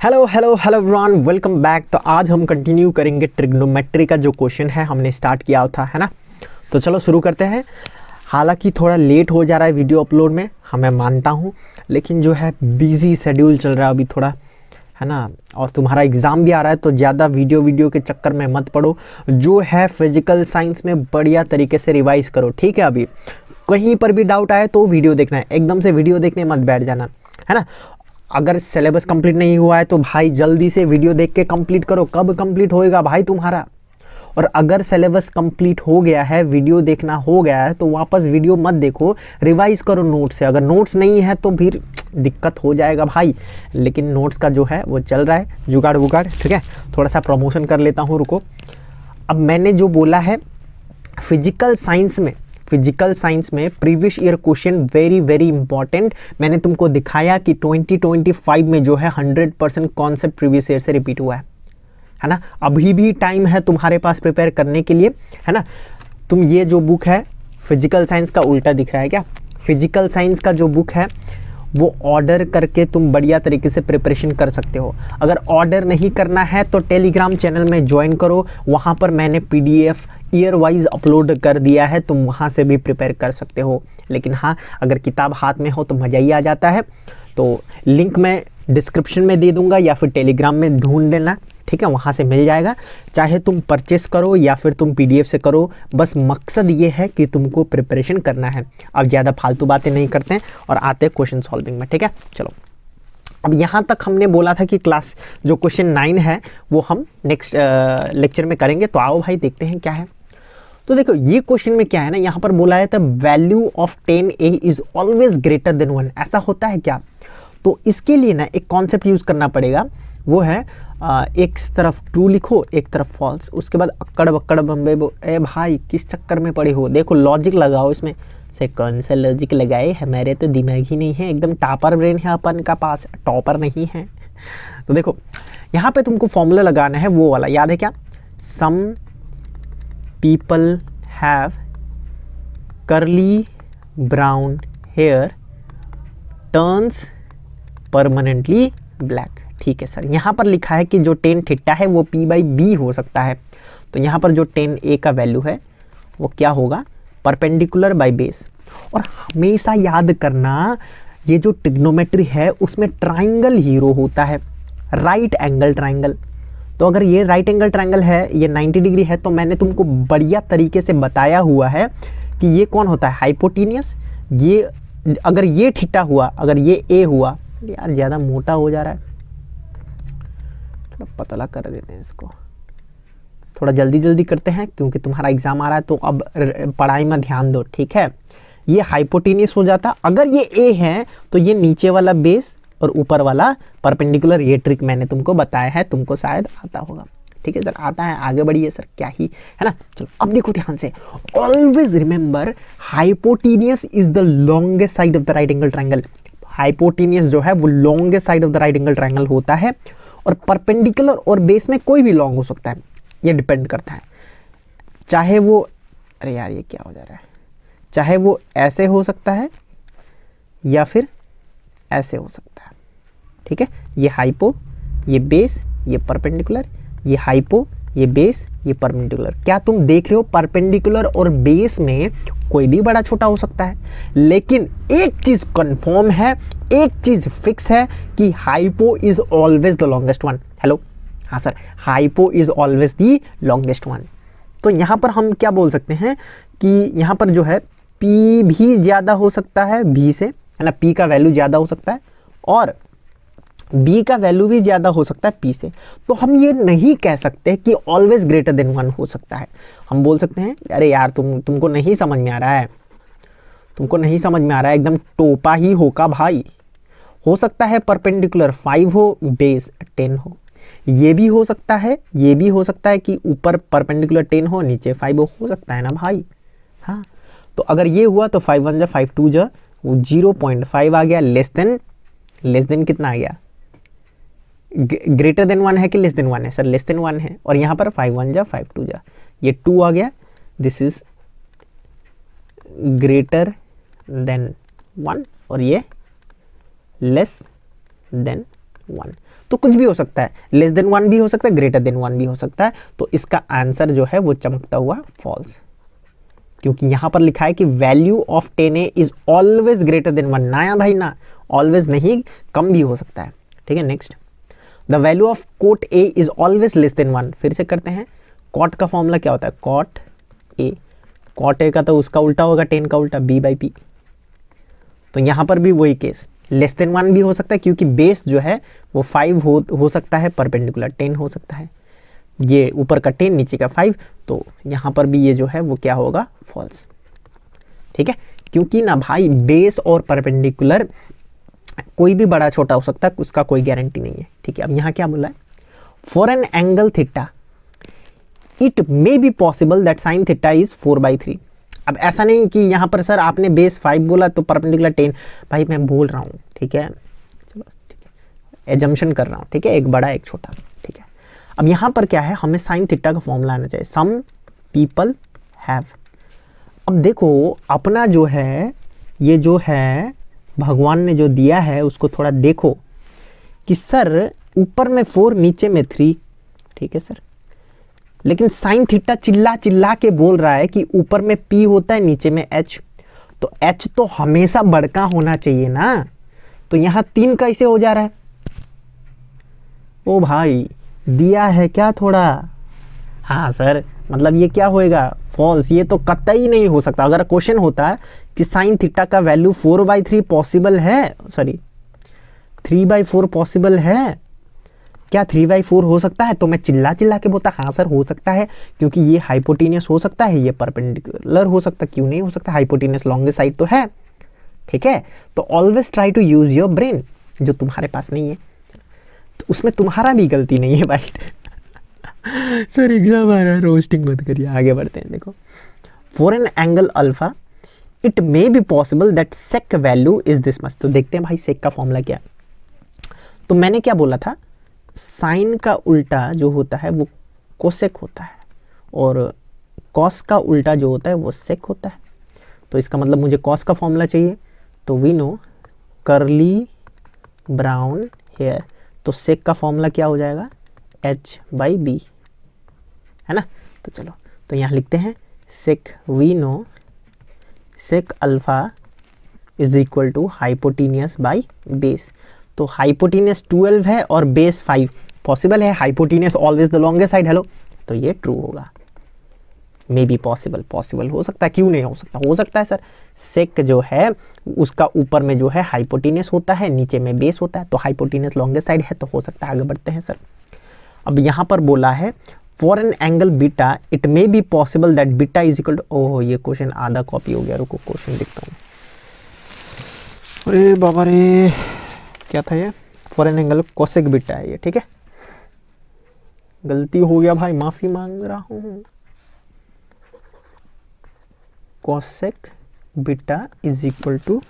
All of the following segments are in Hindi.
Hello hello hello everyone, welcome back. तो आज हम कंटिन्यू करेंगे ट्रिग्नोमेट्री का जो क्वेश्चन है हमने स्टार्ट किया था, है ना। तो चलो शुरू करते हैं। हालांकि थोड़ा लेट हो जा रहा है वीडियो अपलोड में, मैं मानता हूँ, लेकिन जो है बिजी शेड्यूल चल रहा है अभी थोड़ा, है ना। और तुम्हारा एग्ज़ाम भी आ रहा है तो ज़्यादा वीडियो के चक्कर में मत पड़ो। जो है फिजिकल साइंस में बढ़िया तरीके से रिवाइज़ करो, ठीक है। अभी कहीं पर भी डाउट आए तो वीडियो देखना है, एकदम से वीडियो देखने मत बैठ जाना, है ना। अगर सिलेबस कंप्लीट नहीं हुआ है तो भाई जल्दी से वीडियो देख के कंप्लीट करो। कब कंप्लीट होएगा भाई तुम्हारा? और अगर सिलेबस कंप्लीट हो गया है, वीडियो देखना हो गया है, तो वापस वीडियो मत देखो, रिवाइज करो नोट्स से। अगर नोट्स नहीं है तो फिर दिक्कत हो जाएगा भाई। लेकिन नोट्स का जो है वो चल रहा है जुगाड़ वुगाड़, ठीक है। थोड़ा सा प्रमोशन कर लेता हूँ, रुको। अब मैंने जो बोला है फिजिकल साइंस में previous year question very very important. मैंने तुमको दिखाया कि 2025 में जो है 100% कॉन्सेप्ट प्रीवियस ईयर से रिपीट हुआ है ना। अभी भी टाइम है तुम्हारे पास प्रिपेयर करने के लिए, है ना। तुम ये जो बुक है फिजिकल साइंस का, उल्टा दिख रहा है क्या? फिजिकल साइंस का जो बुक है वो ऑर्डर करके तुम बढ़िया तरीके से प्रिपरेशन कर सकते हो। अगर ऑर्डर नहीं करना है तो टेलीग्राम चैनल में ज्वाइन करो, वहाँ पर मैंने PDF ईयर वाइज अपलोड कर दिया है, तुम वहाँ से भी प्रिपेयर कर सकते हो। लेकिन हाँ, अगर किताब हाथ में हो तो मज़ा ही आ जाता है। तो लिंक मैं डिस्क्रिप्शन में दे दूंगा या फिर टेलीग्राम में ढूंढ लेना, ठीक है, वहाँ से मिल जाएगा। चाहे तुम परचेस करो या फिर तुम PDF से करो, बस मकसद ये है कि तुमको प्रिपरेशन करना है। अब ज़्यादा फालतू बातें नहीं करते हैं और आते हैं क्वेश्चन सॉल्विंग में, ठीक है। चलो, अब यहाँ तक हमने बोला था कि क्लास जो क्वेश्चन 9 है वो हम नेक्स्ट लेक्चर में करेंगे। तो आओ भाई देखते हैं क्या है। तो देखो ये क्वेश्चन में क्या है ना, यहाँ पर बोला है the value of 10a is always greater than 1। ऐसा होता है क्या? तो इसके लिए ना एक कॉन्सेप्ट यूज करना पड़ेगा, वो है एक तरफ ट्रू लिखो, एक तरफ फॉल्स, उसके बाद अक्कड़ बक्कड़ बम्बे ए भाई किस चक्कर में पड़े हो? देखो लॉजिक लगाओ इसमें से। कौन सा लॉजिक लगाए? हमारे तो दिमाग ही नहीं है, एकदम टॉपर ब्रेन है अपन का पास, टॉपर नहीं है। तो देखो यहाँ पे तुमको फॉर्मूला लगाना है वो वाला, याद है क्या? Some people have curly brown hair turns permanently black. ठीक है सर, यहाँ पर लिखा है कि जो 10 थीटा है वो P/B हो सकता है। तो यहाँ पर जो 10a का वैल्यू है वो क्या होगा? Perpendicular by base. और हमेशा याद करना, ये जो ट्रिग्नोमेट्री है उसमें ट्राइंगल हीरो होता है, राइट एंगल ट्राइंगल। तो अगर ये राइट एंगल ट्राइंगल है, ये 90 डिग्री है, तो मैंने तुमको बढ़िया तरीके से बताया हुआ है कि ये कौन होता है? हाइपोटेन्यूस। ये अगर ये थीटा हुआ, अगर ये A हुआ, यार ज़्यादा मोटा हो जा रहा है, थोड़ा पतला कर देते हैं इसको। थोड़ा जल्दी जल्दी करते हैं क्योंकि तुम्हारा एग्जाम आ रहा है, तो अब पढ़ाई में ध्यान दो, ठीक है। ये हाइपोटेन्यूस हो जाता। अगर ये A है तो ये नीचे वाला बेस और ऊपर वाला परपेंडिकुलर। ये ट्रिक मैंने तुमको बताया है, तुमको शायद आता होगा, ठीक है सर। आता है, आगे बढ़िए सर, क्या ही, है ना। चलो अब देखो ध्यान से, always remember hypotenuse is the longest side of the right angle triangle. Hypotenuse जो है वो longest side of the right angle triangle होता है। और परपेंडिकुलर और बेस में कोई भी लॉन्ग हो सकता है, ये डिपेंड करता है। चाहे वो, अरे यार ये क्या हो जा रहा है, चाहे वो ऐसे हो सकता है या फिर ऐसे हो सकता है, ठीक है। ये हाइपो, ये बेस, ये परपेंडिकुलर, ये हाइपो, ये बेस, ये परपेंडिकुलर। क्या तुम देख रहे हो? परपेंडिकुलर और बेस में कोई भी बड़ा छोटा हो सकता है, लेकिन एक चीज कंफर्म है, एक चीज फिक्स है कि hypo is always the longest one. Hello, हाँ sir, hypo is always the longest one. तो यहाँ पर हम क्या बोल सकते हैं कि यहाँ पर जो है P भी ज़्यादा हो सकता है B से, है ना। P का वैल्यू ज़्यादा हो सकता है और B का वैल्यू भी ज़्यादा हो सकता है P से। तो हम ये नहीं कह सकते कि ऑलवेज ग्रेटर देन 1 हो सकता है। हम बोल सकते हैं अरे यार तुमको नहीं समझ में आ रहा है, तुमको नहीं समझ में आ रहा है, एकदम टोपा ही होगा भाई। हो सकता है परपेंडिकुलर 5 हो, बेस 10 हो। ये भी हो सकता है, ये भी हो सकता है कि ऊपर परपेंडिकुलर 10 हो, नीचे 5 हो सकता है ना भाई। हाँ, तो अगर ये हुआ तो 5 1 जा 5 2 जा, वो 0.5 आ गया। लेस देन कितना आ गया? ग्रेटर देन 1 है कि लेस देन 1 है? सर लेस देन 1 है। और यहाँ पर 5 1 जा 5 2 जा, ये 2 आ गया। दिस इज ग्रेटर देन 1 और ये लेस देन 1। तो कुछ भी हो सकता है, लेस देन 1 भी हो सकता है, ग्रेटर देन 1 भी हो सकता है। तो इसका आंसर जो है वो चमकता हुआ फॉल्स, क्योंकि यहां पर लिखा है कि value of 10a is always greater than 1। ना या भाई ना, ऑलवेज नहीं, कम भी हो सकता है। ठीक है, next, the value of cot a is always less than 1। फिर से करते हैं, कॉट का फॉर्मूला क्या होता है, कॉट a, कॉट a का तो उसका उल्टा होगा 10 का उल्टा b/p। तो यहां पर भी वही केस, लेस देन 1 भी हो सकता है, क्योंकि बेस जो है वो 5 हो सकता है, परपेंडिकुलर 10 हो सकता है, ये ऊपर का 10 नीचे का 5। तो यहाँ पर भी ये जो है वो क्या होगा, फॉल्स। ठीक है, क्योंकि ना भाई बेस और परपेंडिकुलर कोई भी बड़ा छोटा हो सकता है, उसका कोई गारंटी नहीं है। ठीक है, अब यहाँ क्या बोला है, for an angle theta it may be possible that sine theta is 4/3। अब ऐसा नहीं कि यहाँ पर सर आपने बेस 5 बोला तो परपेंडिकुलर 10, भाई मैं बोल रहा हूँ, ठीक है, चलो ठीक है, एजम्पशन कर रहा हूँ, ठीक है, एक बड़ा एक छोटा। ठीक है, अब यहाँ पर क्या है, हमें साइन थीटा का फॉर्मूला आना चाहिए, सम पीपल हैव। अब देखो अपना जो है, ये जो है भगवान ने जो दिया है उसको थोड़ा देखो कि सर ऊपर में 4 नीचे में 3। ठीक है सर, लेकिन साइन थीटा चिल्ला चिल्ला के बोल रहा है कि ऊपर में P होता है नीचे में H, तो H तो हमेशा बड़का होना चाहिए ना। तो यहाँ 3 कैसे हो जा रहा है, ओ भाई दिया है क्या थोड़ा, हाँ सर, मतलब ये क्या होएगा, फॉल्स। ये तो कतई नहीं हो सकता। अगर क्वेश्चन होता कि साइन थीटा का वैल्यू 4/3 पॉसिबल है, सॉरी 3/4 पॉसिबल है, क्या 3/4 हो सकता है, तो मैं चिल्ला चिल्ला के बोलता हाँ सर हो सकता है, क्योंकि ये हाइपोटेनियस हो सकता है, ये परपेंडिकुलर हो सकता है, क्यों नहीं हो सकता, हाइपोटेनियस लॉन्गेस्ट साइड तो है। ठीक है, तो always try to use your brain, जो तुम्हारे पास नहीं है, तो उसमें तुम्हारा भी गलती नहीं है भाई। सर एग्जाम आ रहा है, रोस्टिंग मत करिए, आगे बढ़ते हैं। देखो, for an angle alpha it may be possible that sec value is this much. तो देखते हैं भाई सेक का फॉर्मूला क्या है। तो मैंने क्या बोला था, साइन का उल्टा जो होता है वो कोसेक होता है, और कॉस का उल्टा जो होता है वो सेक होता है। तो इसका मतलब मुझे कॉस का फॉर्मूला चाहिए, तो we know curly brown hair, तो सेक का फॉर्मूला क्या हो जाएगा, h/b, है ना। तो चलो, तो यहाँ लिखते हैं sec, we know sec alpha is equal to hypotenuse by base. तो हाइपोटेनियस 12 है और बेस 5, पॉसिबल है, hypotenuse always the longest side, hello, तो ये ट्रू होगा। मे बी पॉसिबल, पॉसिबल हो सकता है, क्यों नहीं हो सकता, हो सकता है सर। सेक जो है उसका ऊपर में जो है हाइपोटेनियस होता है, नीचे में बेस होता है, तो हाइपोटेनियस लॉन्गेस्ट साइड है, तो हो सकता है। आगे बढ़ते हैं सर। अब यहाँ पर बोला है for an angle beta it may be possible that beta is equal to, oh ये क्वेश्चन आधा कॉपी हो गया, रुको क्वेश्चन लिखता हूँ। अरे बाबा रे, क्या था ये, for an angle cosec beta है ये, ठीक है, गलती हो गया भाई, माफी मांग रहा हूँ। Cosec beta is equal to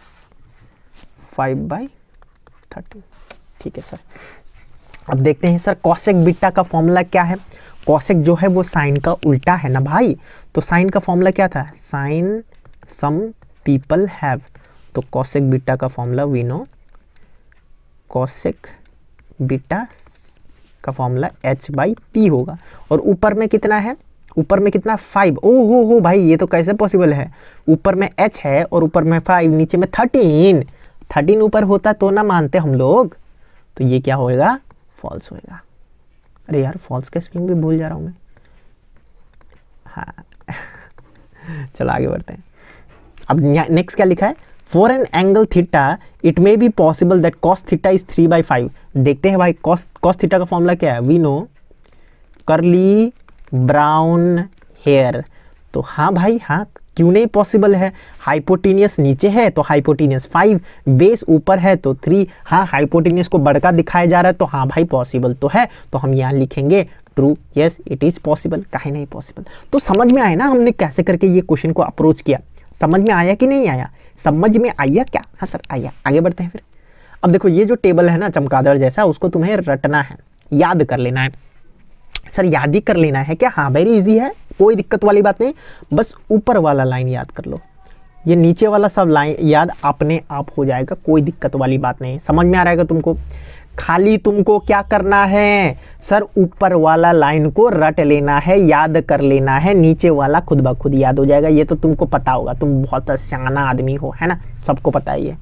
5/13। ठीक है सर, अब देखते हैं सर कोसेक बीटा का फॉर्मूला क्या है। कोसेक जो है वो साइन का उल्टा है ना भाई, तो साइन का फॉर्मूला क्या था, साइन सम पीपल हैव। तो कोसेक बीटा का formula we know cosec beta का फॉर्मूला h/p होगा, और ऊपर में कितना है, ऊपर में कितना 5, ओ हो भाई, ये तो कैसे पॉसिबल है, ऊपर में h है और ऊपर में 5, नीचे में 13 ऊपर होता तो ना मानते हम लोग, तो ये क्या होएगा, फॉल्स होएगा। अरे यार फॉल्स का स्पेलिंग भी भूल जा रहा हूँ मैं, हाँ। चलो आगे बढ़ते हैं। अब नेक्स्ट क्या लिखा है, for an angle theta it may be possible that cos theta is 3/5। देखते हैं भाई कॉस थीटा का फॉर्मूला क्या है, we know curly brown hair. तो हाँ भाई हाँ, क्यों नहीं पॉसिबल है, हाइपोटेनियस नीचे है तो हाइपोटेनियस 5, बेस ऊपर है तो 3, हाँ हाइपोटेनियस को बड़का दिखाया जा रहा है, तो हाँ भाई पॉसिबल तो है, तो हम यहाँ लिखेंगे true, yes it is possible, काहे नहीं पॉसिबल। तो समझ में आया ना हमने कैसे करके ये क्वेश्चन को अप्रोच किया, समझ में आया कि नहीं आया, समझ में आया क्या, हाँ सर आया। आगे बढ़ते हैं फिर। अब देखो ये जो टेबल है ना चमगादड़ जैसा, उसको तुम्हें रटना है, याद कर लेना है। सर याद ही कर लेना है क्या, हाँ वेरी इजी है, कोई दिक्कत वाली बात नहीं, बस ऊपर वाला लाइन याद कर लो, ये नीचे वाला सब लाइन याद अपने आप हो जाएगा, कोई दिक्कत वाली बात नहीं। समझ में आ रहेगा तुमको, खाली तुमको क्या करना है सर, ऊपर वाला लाइन को रट लेना है, याद कर लेना है, नीचे वाला खुद ब खुद याद हो जाएगा। ये तो तुमको पता होगा, तुम बहुत सियाना आदमी हो, है ना, सबको पता है ये।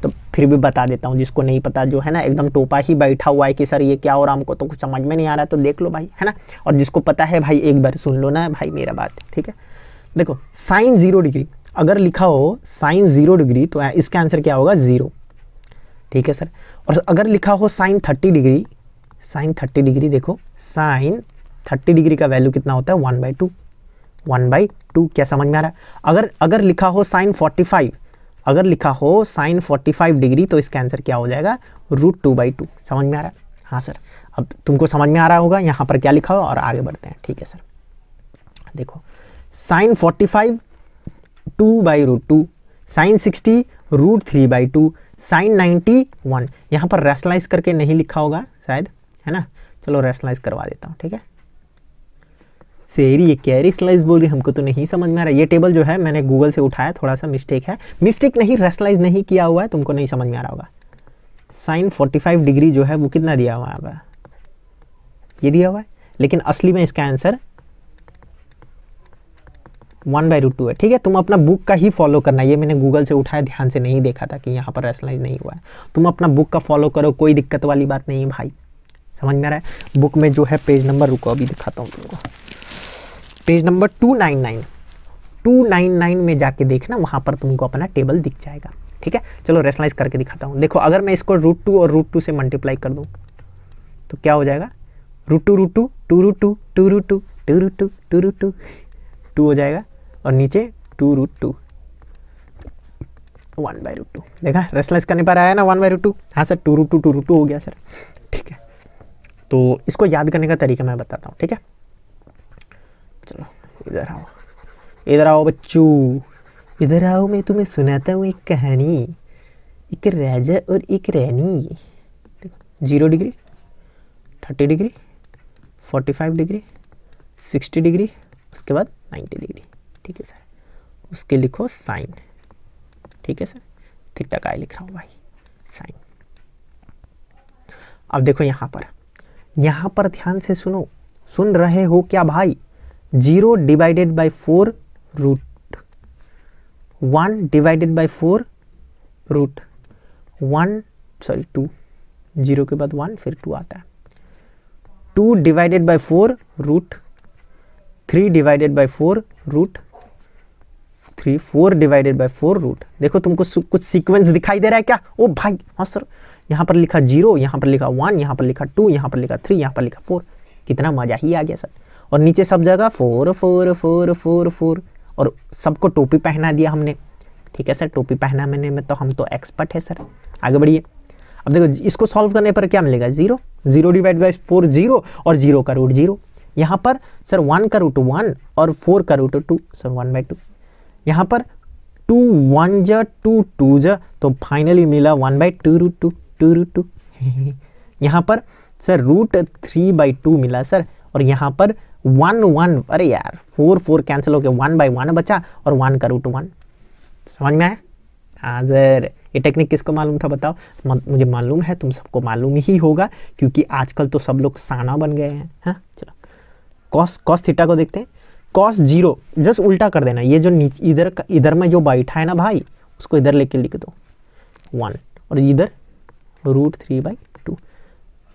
तो फिर भी बता देता हूँ, जिसको नहीं पता, जो है ना एकदम टोपा ही बैठा हुआ है कि सर ये क्या हो रहा, हमको तो कुछ समझ में नहीं आ रहा है, तो देख लो भाई, है ना। और जिसको पता है भाई एक बार सुन लो ना भाई मेरा बात, ठीक है। देखो साइन 0 डिग्री अगर लिखा हो, साइन 0 डिग्री, तो इसका आंसर क्या होगा 0, ठीक है सर। और अगर लिखा हो साइन 30 डिग्री, साइन 30 डिग्री, देखो साइन 30 डिग्री का वैल्यू कितना होता है 1/2, 1/2, क्या समझ में आ रहा है। अगर लिखा हो साइन 45, अगर लिखा हो साइन 45 डिग्री, तो इसका आंसर क्या हो जाएगा √2/2, समझ में आ रहा है। हाँ सर, अब तुमको समझ में आ रहा होगा यहाँ पर क्या लिखा हो, और आगे बढ़ते हैं, ठीक है सर। देखो साइन 45 2/√2, साइन 60 √3/2, साइन 90 1। यहाँ पर रैशनलाइज करके नहीं लिखा होगा शायद, है ना, चलो रैशनलाइज करवा देता हूँ, ठीक है। सेरी ये क्या रैशनलाइज बोल रही, हमको तो नहीं समझ में आ रहा। ये टेबल जो है मैंने गूगल से उठाया, थोड़ा सा मिस्टेक है, मिस्टेक नहीं, रैशनलाइज नहीं किया हुआ है, तुमको नहीं समझ में आ रहा होगा। साइन 45 डिग्री जो है वो कितना दिया हुआ है, ये दिया हुआ है, लेकिन असली में इसका आंसर 1/√2 है, ठीक है। तुम अपना बुक का ही फॉलो करना, ये मैंने गूगल से उठाया, ध्यान से नहीं देखा था कि यहाँ पर रैशनलाइज नहीं हुआ है। तुम अपना बुक का फॉलो करो, कोई दिक्कत वाली बात नहीं है भाई, समझ में आ रहा है। बुक में जो है पेज नंबर, रुको अभी दिखाता हूँ तुमको, पेज नंबर 299 में जाके देखना, वहाँ पर तुमको अपना टेबल दिख जाएगा, ठीक है। चलो रैशनलाइज करके दिखाता हूँ। देखो अगर मैं इसको √2 और √2 से मल्टीप्लाई कर दूँ तो क्या हो जाएगा, √2 2√2 2√2 2√2 2√2 2 हो जाएगा, और नीचे 2√2 1/√2। देखा रैशनलाइज करने पर आया ना 1/√2। हाँ सर 2√2 2√2 हो गया सर, ठीक है। तो इसको याद करने का तरीका मैं बताता हूँ, ठीक है। चलो इधर आओ बच्चों, इधर आओ, मैं तुम्हें सुनाता हूँ एक कहानी, एक राजा और एक रानी। 0 डिग्री, 30 डिग्री, 45 डिग्री, 60 डिग्री, उसके बाद 90 डिग्री, ठीक है सर। उसके लिखो साइन, ठीक है सर, थीटा का लिख रहा हूँ भाई, साइन। अब देखो यहाँ पर ध्यान से सुनो, सुन रहे हो क्या भाई। 0 डिवाइडेड बाई 4 √1 डिवाइडेड बाई 4 2, 0 के बाद 1 फिर 2 आता है। 2 divided by 4 √3 divided by 4 √3, 4 divided by 4 देखो तुमको कुछ सीक्वेंस दिखाई दे रहा है क्या, ओ भाई हाँ सर, यहाँ पर लिखा 0, यहाँ पर लिखा 1, यहाँ पर लिखा 2, यहाँ पर लिखा 3, यहाँ पर लिखा 4, कितना मजा ही आ गया सर। और नीचे सब जगह 4 4 4 4 4, और सबको टोपी पहना दिया हमने, ठीक है सर। टोपी पहना मैंने में तो हम तो एक्सपर्ट है सर। आगे बढ़िए, अब देखो इसको सॉल्व करने पर क्या मिलेगा, 0 0 डिवाइड बाई 4 0, और 0 का रूट 0। यहाँ पर सर 1 का रूट 1 और 4 का रूट 2, सर 1/2। यहाँ पर 2 1 जा 2 2 जा, तो फाइनली मिला 1/2 √2 यहाँ पर सर √3/2 मिला सर, और यहाँ पर 1 1, अरे यार 4 4 कैंसिल हो गया, 1/1 बचा, और 1 का रूट 1। समझ में आया। हाँ सर, ये टेक्निक किसको मालूम था बताओ। मुझे मालूम है, तुम सबको मालूम ही होगा, क्योंकि आजकल तो सब लोग साना बन गए हैं, है। चलो कॉस थीटा को देखते हैं। कॉस 0 जस्ट उल्टा कर देना, ये जो नीचे इधर में जो बैठा है ना भाई, उसको इधर लेके लिख दो 1, और इधर √3/2,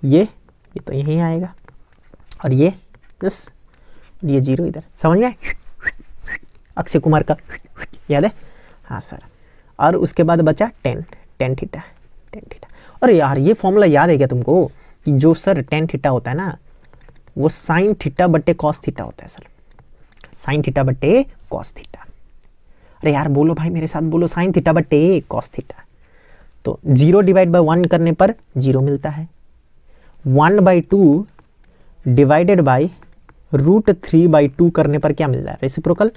ये तो यहीं आएगा, और ये जस्ट ये 0 इधर। समझ में, अक्षय कुमार का याद है। हाँ सर, और उसके बाद बचा tan थीटा। अरे यार ये फॉर्मूला याद है क्या तुमको, कि जो सर tan थीटा होता है ना, वो साइन थीटा बटे कॉस थीटा होता है सर, साइन थीटा बटे कॉस थीटा। अरे यार बोलो भाई मेरे साथ बोलो, साइन थीटा बटे कॉस थीटा। तो 0 डिवाइड बाई 1 करने पर 0 मिलता है, 1/2 डिवाइडेड बाई √3/2 करने पर क्या मिल रहा है, रेसिप्रोकल।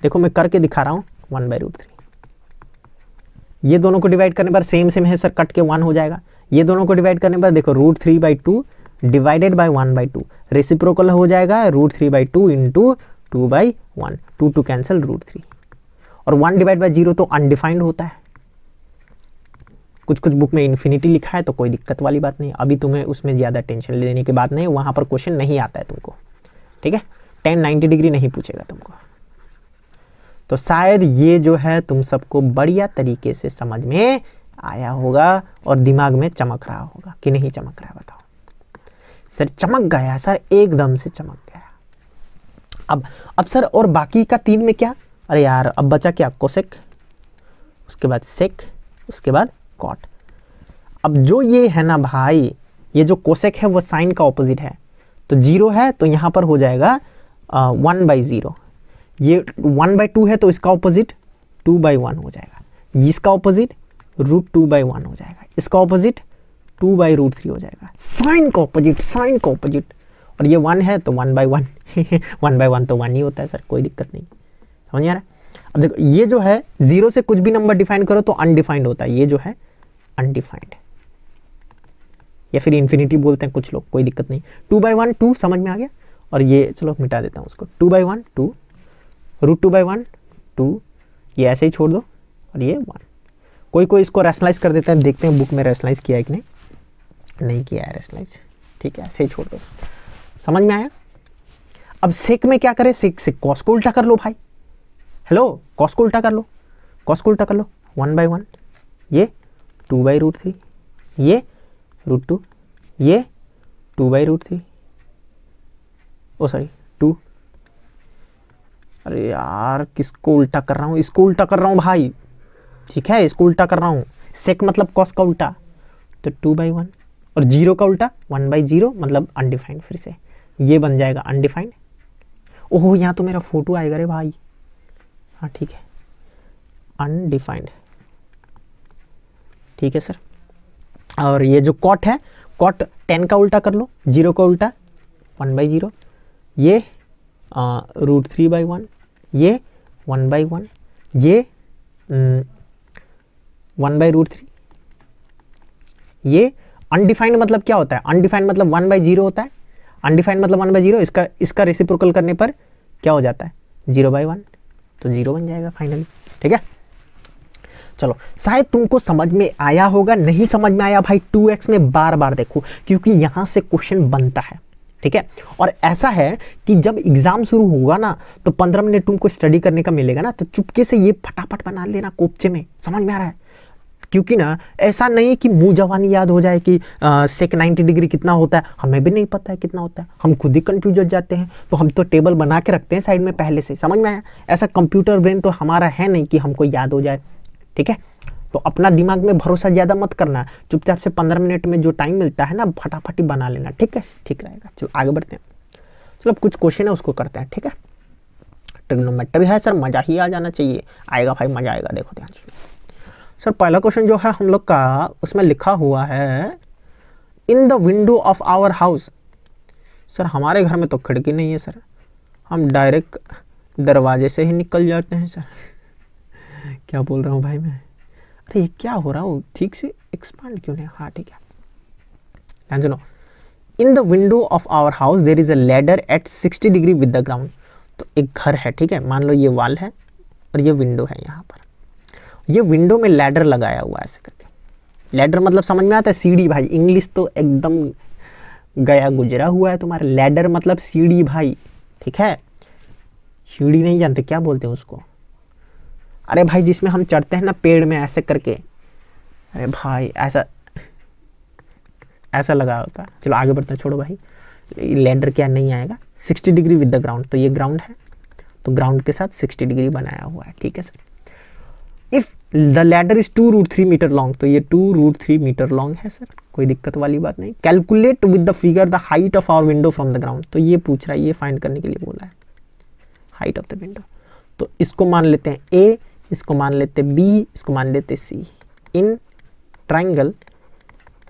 देखो मैं करके दिखा रहा हूँ, 1/√3। ये दोनों को डिवाइड करने पर सेम है सर, कट के 1 हो जाएगा। ये दोनों को डिवाइड करने पर देखो √3/2 डिवाइडेड बाई 1/2, रेसिप्रोकल हो जाएगा √3/2 इंटू 2/1, 2 कैंसिल √3, और 1 डिवाइड बाई 0 तो अनडिफाइंड होता है, कुछ कुछ बुक में इन्फिनिटी लिखा है तो कोई दिक्कत वाली बात नहीं, अभी तुम्हें उसमें ज़्यादा टेंशन लेने की बात नहीं, वहाँ पर क्वेश्चन नहीं आता है तुमको, ठीक है। 10-90 डिग्री नहीं पूछेगा तुमको। तो शायद ये जो है तुम सबको बढ़िया तरीके से समझ में आया होगा और दिमाग में चमक रहा होगा कि नहीं चमक रहा है, बताओ। सर चमक गया सर, एकदम से चमक गया। अब सर और बाकी का 3 में क्या, अरे यार अब बचा क्या, कोसेक, उसके बाद सेक, उसके बाद कॉट। अब जो ये है ना भाई, ये जो कोसेक है वो साइन का ऑपोजिट है, तो 0 है तो यहाँ पर हो जाएगा 1/0। ये 1/2 है तो इसका ऑपोजिट 2/1 हो जाएगा, इसका ऑपोजिट √2/1 हो जाएगा, इसका ऑपोजिट 2/√3 हो जाएगा। साइन का ऑपोजिट, साइन का ऑपोजिट, और ये 1 है तो 1/1 1/1 तो 1 ही होता है सर, कोई दिक्कत नहीं, समझ आ रहा है। अब देखो ये जो है 0 से कुछ भी नंबर डिफाइन करो तो अनडिफाइंड होता है, ये जो है अनडिफाइंड, या फिर इन्फिनिटी बोलते हैं कुछ लोग, कोई दिक्कत नहीं। 2/1 2 समझ में आ गया, और ये चलो मिटा देता हूँ उसको, 2/1 2, √2/1 2, ये ऐसे ही छोड़ दो, और ये 1। कोई इसको रैशनलाइज कर देता है, देखते हैं बुक में रैशनलाइज किया है कि नहीं किया है रैशनलाइज, ठीक है, ऐसे ही छोड़ दो। समझ में आया। अब सेक में क्या करें, सेक से कॉस को उल्टा कर लो भाई, हेलो कॉस को उल्टा कर लो, कॉस को उल्टा कर लो, 1/1, ये 2/√3, ये √2, ये 2/√3, ओ सॉरी 2, अरे यार किसको उल्टा कर रहा हूँ, इसको उल्टा कर रहा हूँ भाई, ठीक है, इसको उल्टा कर रहा हूँ। सेक मतलब कॉस का उल्टा, तो 2/1, और 0 का उल्टा 1/0 मतलब अनडिफाइंड, फिर से ये बन जाएगा अनडिफाइंड। ओहो यहाँ तो मेरा फोटो आएगा रे भाई, हाँ ठीक है, अनडिफाइंड, ठीक है सर। और ये जो कॉट है, कॉट 10 का उल्टा कर लो, 0 का उल्टा 1/0, ये √3/1, ये 1/1, ये 1/√3, ये अनडिफाइंड मतलब क्या होता है, अनडिफाइंड मतलब 1/0 होता है, अनडिफाइंड मतलब 1/0, इसका रेसिप्रोकल करने पर क्या हो जाता है 0/1, तो 0 बन जाएगा फाइनली, ठीक है। चलो शायद तुमको समझ में आया होगा, नहीं समझ में आया भाई 2x में बार बार देखो, क्योंकि यहाँ से क्वेश्चन बनता है, ठीक है। और ऐसा है कि जब एग्जाम शुरू होगा ना तो 15 मिनट तुमको स्टडी करने का मिलेगा ना, तो चुपके से ये फटाफट बना लेना कोपचे में, समझ में आ रहा है। क्योंकि ना ऐसा नहीं कि मुंह जवानी याद हो जाए कि सेक 90 डिग्री कितना होता है, हमें भी नहीं पता है कितना होता है, हम खुद ही कंफ्यूज हो जाते हैं, तो हम तो टेबल बना के रखते हैं साइड में पहले से, समझ में आया। ऐसा कंप्यूटर ब्रेन तो हमारा है नहीं कि हमको याद हो जाए, ठीक है। तो अपना दिमाग में भरोसा ज़्यादा मत करना, चुपचाप से 15 मिनट में जो टाइम मिलता है ना फटाफट ही बना लेना, ठीक है, ठीक रहेगा। चलो आगे बढ़ते हैं, चलो अब कुछ क्वेश्चन है उसको करते हैं, ठीक है। ट्रिग्नोमेट्री है सर, मज़ा ही आ जाना चाहिए, आएगा भाई मज़ा आएगा। देखो ध्यान से सर, पहला क्वेश्चन जो है हम लोग का, उसमें लिखा हुआ है in the window of our house. Sir हमारे घर में तो खिड़की नहीं है सर, हम डायरेक्ट दरवाजे से ही निकल जाते हैं सर। क्या बोल रहा हूँ भाई मैं, अरे ये क्या हो रहा हो, ठीक से एक्सपांड क्यों नहीं, हाँ ठीक है, ध्यान सुनो। In the window of our house there is a ladder at 60 degree with the ground. तो एक घर है, ठीक है, मान लो ये वॉल है और ये विंडो है, यहाँ पर ये विंडो में लैडर लगाया हुआ है ऐसे करके। लैडर मतलब समझ में आता है, सीढ़ी भाई, इंग्लिश तो एकदम गया गुजरा हुआ है तुम्हारा। लैडर मतलब सीढ़ी भाई, ठीक है, सीढ़ी नहीं जानते क्या बोलते हैं उसको, अरे भाई जिसमें हम चढ़ते हैं ना पेड़ में ऐसे करके, अरे भाई ऐसा ऐसा लगा होता है। चलो आगे बढ़ते हैं, छोड़ो भाई, लैडर क्या नहीं आएगा। 60 डिग्री विद द ग्राउंड, तो ये ग्राउंड है, तो ग्राउंड के साथ 60 डिग्री बनाया हुआ है, ठीक है sir. If the ladder is 2√3 metre long, तो ये 2√3 मीटर लॉन्ग है सर, कोई दिक्कत वाली बात नहीं। Calculate with the figure the height of our window from the ground, तो ये पूछ रहा है, ये फाइंड करने के लिए बोला है हाइट ऑफ द विंडो। तो इसको मान लेते हैं ए, इसको मान लेते हैं बी, इसको मान लेते हैं सी। In triangle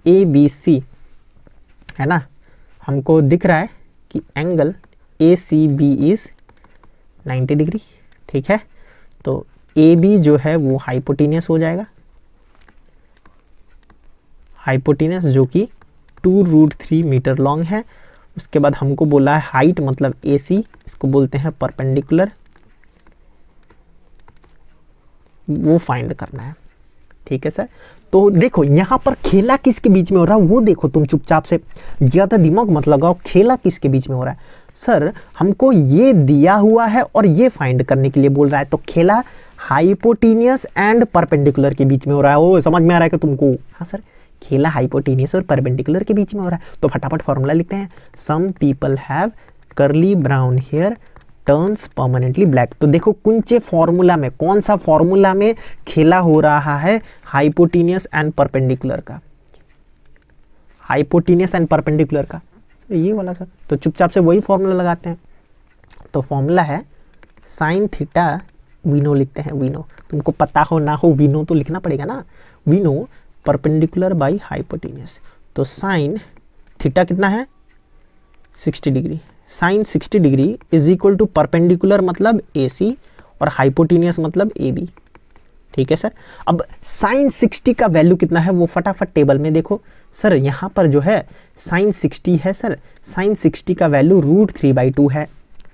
A B C, है ना, हमको दिख रहा है कि angle A C B is 90 degree, ठीक है। तो ए बी जो है वो हाइपोटेनियस हो जाएगा, हाइपोटेनियस जो कि 2√3 मीटर लॉन्ग है। उसके बाद हमको बोला है हाइट मतलब ए सी, इसको बोलते हैं परपेंडिकुलर, वो फाइंड करना है, ठीक ठीक है सर। तो देखो यहाँ पर खेला किसके बीच में हो रहा है वो देखो, तुम चुपचाप से ज़्यादा दिमाग मत लगाओ, खेला किसके बीच में हो रहा है। सर हमको ये दिया हुआ है और ये फाइंड करने के लिए बोल रहा है, तो खेला हाइपोटेनियस एंड परपेंडिकुलर के बीच में हो रहा है। वो समझ में आ रहा है कि तुमको? हाँ सर, खेला हाइपोटेनियस और परपेंडिकुलर के बीच में हो रहा है। तो फटाफट फॉर्मूला लिखते हैं, some people have curly brown hair turns permanently black. तो देखो कुंचे फॉर्मूला में, कौन सा फॉर्मूला में खेला हो रहा है हाइपोटेनियस एंड परपेंडिकुलर का, हाइपोटेनियस एंड परपेंडिकुलर का ये वाला सर। तो चुपचाप से वही फॉर्मूला लगाते हैं। तो फॉर्मूला है साइन थीटा, वीनो लिखते हैं, वीनो तुमको पता हो ना हो वीनो तो लिखना पड़ेगा ना, वीनो परपेंडिकुलर बाई हाइपोटेनियस। तो साइन थीटा कितना है 60 degree, sine 60 degree is equal to perpendicular मतलब AC और हाइपोटेनियस मतलब AB। ठीक है सर। अब साइन 60 का वैल्यू कितना है वो फटाफट टेबल में देखो सर। यहाँ पर जो है साइन 60 है सर, साइन 60 का वैल्यू √3/2 है,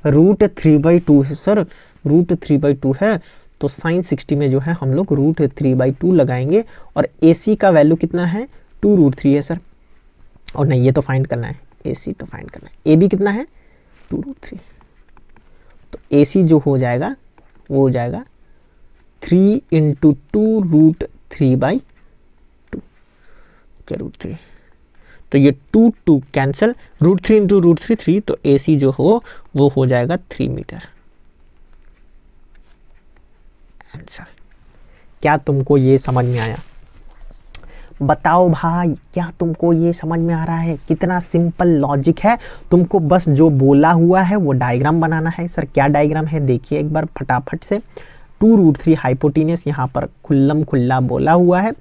√3/2 है सर, √3/2 है। तो साइन 60 में जो है हम लोग √3/2 लगाएंगे और AC का वैल्यू कितना है 2√3 है सर। और नहीं ये तो फाइंड करना है, AC तो फाइंड करना है, AB कितना है 2√3। तो AC जो हो जाएगा वो हो जाएगा 3 × 2√3/2 क्या √3। तो ये 2 कैंसिल, √3 × √3 3, तो AC जो हो वो हो जाएगा 3 मीटर। आंसर। क्या तुमको ये समझ में आया? बताओ भाई, क्या तुमको ये समझ में आ रहा है? कितना सिंपल लॉजिक है। तुमको बस जो बोला हुआ है वो डायग्राम बनाना है। सर क्या डायग्राम है देखिए एक बार फटाफट से। 2√3 हाइपोटेनियस यहाँ पर खुल्लम खुल्ला बोला हुआ है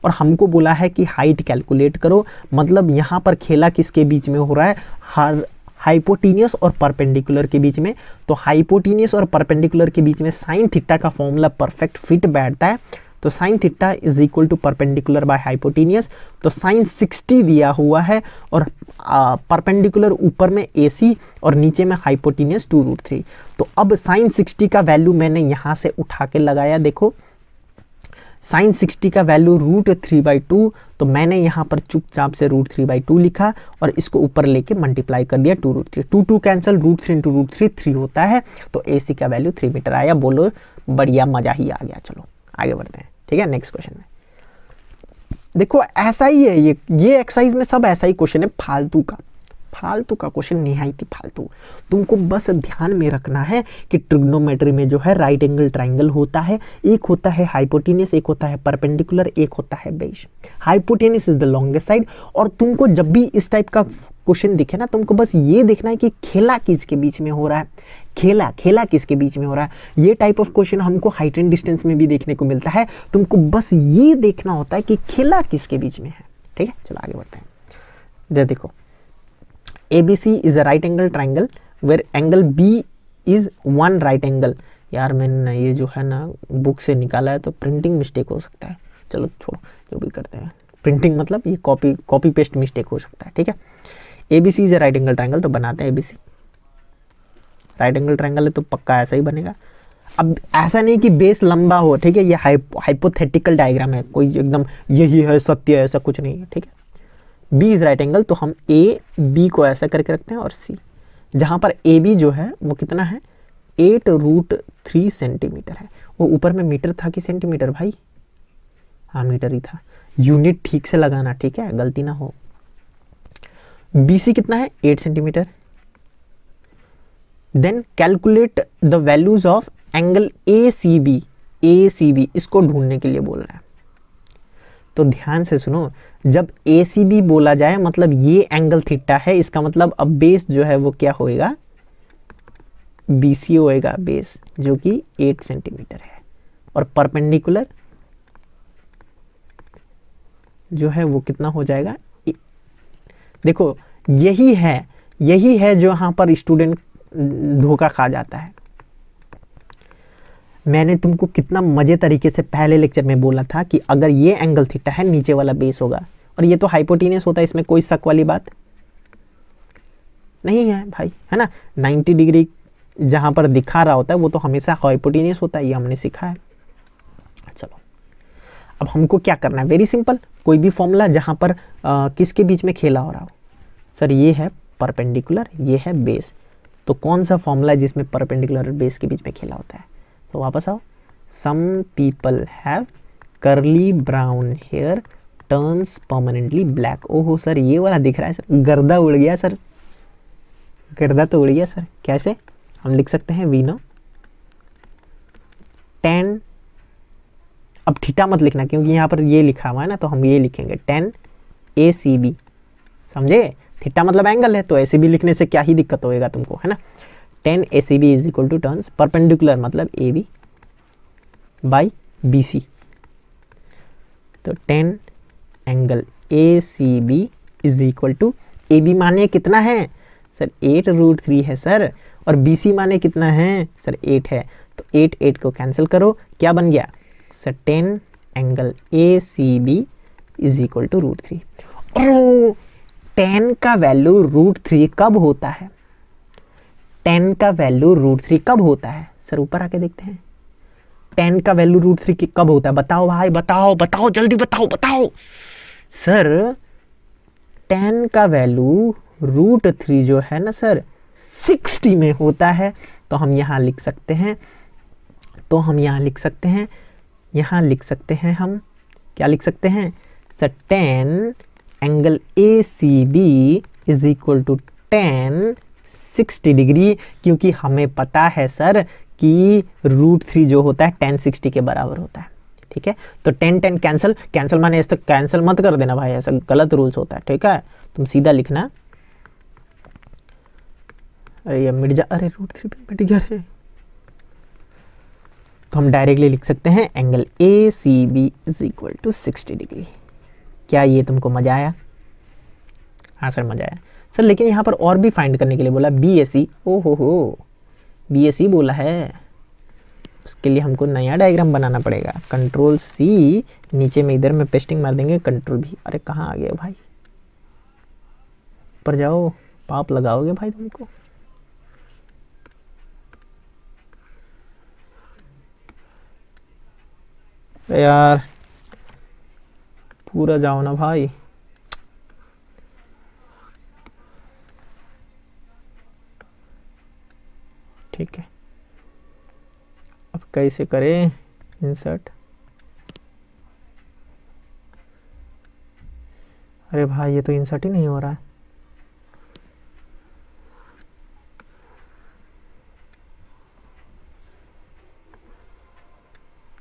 और हमको बोला है कि हाइट कैलकुलेट करो। मतलब यहाँ पर खेला किसके बीच में हो रहा है, हर हाइपोटेनियस और परपेंडिकुलर के बीच में। तो हाइपोटेनियस और परपेंडिकुलर के बीच में साइन थीटा का फॉर्मूला परफेक्ट फिट बैठता है। तो sine theta is equal to perpendicular by hypotenuse. तो साइन 60 दिया हुआ है और परपेंडिकुलर ऊपर में AC और नीचे में हाइपोटेनियस 2√3। तो अब साइन 60 का वैल्यू मैंने यहाँ से उठा के लगाया। देखो साइन 60 का वैल्यू √3/2, तो मैंने यहाँ पर चुपचाप से √3/2 लिखा और इसको ऊपर लेके मल्टीप्लाई कर दिया 2√3। 2 कैंसिल, √3 × √3 3 होता है। तो AC का वैल्यू 3 मीटर आया। बोलो बढ़िया, मजा ही आ गया। चलो आगे बढ़ते हैं। ठीक है, नेक्स्ट क्वेश्चन में देखो ऐसा ही है ये एक्सरसाइज में सब ऐसा ही क्वेश्चन है, फालतू का क्वेश्चन, निहायती फालतू। तुमको बस ध्यान में रखना है कि ट्रिग्नोमेट्री में जो है राइट एंगल ट्राइंगल होता है, एक होता है हाइपोटेनियस, एक होता है परपेंडिकुलर, एक होता है base. Hypotenuse is the longest side. और तुमको जब भी इस टाइप का क्वेश्चन दिखे ना, तुमको बस ये देखना है कि खेला किसके बीच में हो रहा है, खेला किसके बीच में हो रहा है। ये टाइप ऑफ क्वेश्चन हमको हाइट एंड डिस्टेंस में भी देखने को मिलता है। तुमको बस ये देखना होता है कि खेला किसके बीच में है। ठीक है, चलो आगे बढ़ते हैं। देखो ABC is a right angle triangle where angle B is 1 right angle. यार मैंने ये जो है ना बुक से निकाला है, तो प्रिंटिंग मिस्टेक हो सकता है। चलो छोड़ो, जो भी करते हैं, प्रिंटिंग मतलब ये कॉपी पेस्ट मिस्टेक हो सकता है। ठीक है, ABC is a right angle triangle, तो बनाते हैं ABC। राइट एंगल ट्राइंगल है तो पक्का ऐसा ही बनेगा। अब ऐसा नहीं कि बेस लंबा हो, ठीक है, ये हाइपोथेटिकल डायग्राम है, कोई एकदम यही है सत्य है, ऐसा कुछ नहीं है। ठीक है, B इज राइट एंगल, तो हम AB को ऐसा करके रखते हैं और C, जहाँ पर AB जो है वो कितना है 8√3 सेंटीमीटर है। वो ऊपर में मीटर था कि सेंटीमीटर भाई? हाँ मीटर ही था। यूनिट ठीक से लगाना, ठीक है, गलती ना हो। BC कितना है 8 centimetre. Then calculate the values of angle ACB, इसको ढूंढने के लिए बोल रहा है। तो ध्यान से सुनो, जब ACB बोला जाए मतलब ये एंगल थीटा है, इसका मतलब अब बेस जो है वो क्या होएगा BC होएगा, बेस जो कि 8 सेंटीमीटर है। और परपेंडिकुलर जो है वो कितना हो जाएगा। देखो यही है जो यहाँ पर स्टूडेंट धोखा खा जाता है। मैंने तुमको कितना मजे तरीके से पहले लेक्चर में बोला था कि अगर ये एंगल थीटा है, नीचे वाला बेस होगा, और ये तो हाइपोटेनियस होता है, इसमें कोई शक वाली बात नहीं है भाई, है ना। 90 डिग्री जहां पर दिखा रहा होता है वो तो हमेशा हाइपोटेनियस होता है, ये हमने सीखा है। चलो अब हमको क्या करना है, वेरी सिंपल, कोई भी फॉर्मूला जहाँ पर किसके बीच में खेला हो रहा हो। सर ये है परपेंडिकुलर, ये है बेस, तो कौन सा फॉर्मूला है जिसमें परपेंडिकुलर और बेस के बीच में खेला होता है। तो वापस आओ, some people have curly brown hair turns permanently black. ओहो सर ये वाला दिख रहा है सर, गर्दा उड़ गया सर, गर्दा तो उड़ गया सर। कैसे हम लिख सकते हैं, वी नो tan, अब थीटा मत लिखना क्योंकि यहाँ पर ये लिखा हुआ है ना, तो हम ये लिखेंगे tan ACB, समझे। थीटा मतलब एंगल है, तो ACB लिखने से क्या ही दिक्कत होएगा तुमको, है ना। tan ACB is equal to turns perpendicular मतलब AB बाई BC, तो tan angle ACB is equal to AB माने कितना है सर, 8√3 है सर, और BC माने कितना है सर, 8 है, तो 8 को कैंसिल करो, क्या बन गया sir, tan angle ACB is equal to √3। और tan का वैल्यू √3 कब होता है, tan का वैल्यू √3 कब होता है सर, ऊपर आके देखते हैं, tan का वैल्यू √3 कब होता है, बताओ भाई, बताओ बताओ जल्दी बताओ बताओ सर। tan का वैल्यू √3 जो है ना सर 60 में होता है, तो हम यहाँ लिख सकते हैं, तो हम यहाँ लिख सकते हैं, यहाँ लिख सकते हैं, हम क्या लिख सकते हैं sir, tan angle ACB is equal to tan 60 degree, क्योंकि हमें पता है सर कि √3 जो होता है tan 60 के बराबर होता है, ठीक है। तो tan कैंसिल, कैंसिल माने इस तक कैंसिल मत कर देना भाई, ऐसा गलत रूल्स होता है, ठीक है। तुम सीधा लिखना, अरे ये मिट जा, अरे √3 पे मिट गया रे, तो हम डायरेक्टली लिख सकते हैं angle ACB is equal to 60 degree. क्या ये तुमको मजा आया? हाँ सर मजा आया सर, लेकिन यहाँ पर और भी फाइंड करने के लिए बोला BAC, ओ हो BAC बोला है, उसके लिए हमको नया डायग्राम बनाना पड़ेगा। Ctrl+C, नीचे में इधर में पेस्टिंग मार देंगे, Ctrl+V। अरे कहाँ आ गए भाई, ऊपर जाओ, पाप लगाओगे भाई तुमको। यार पूरा जाओ ना भाई, ठीक है। अब कैसे करें इंसर्ट, अरे भाई ये तो इंसर्ट ही नहीं हो रहा है।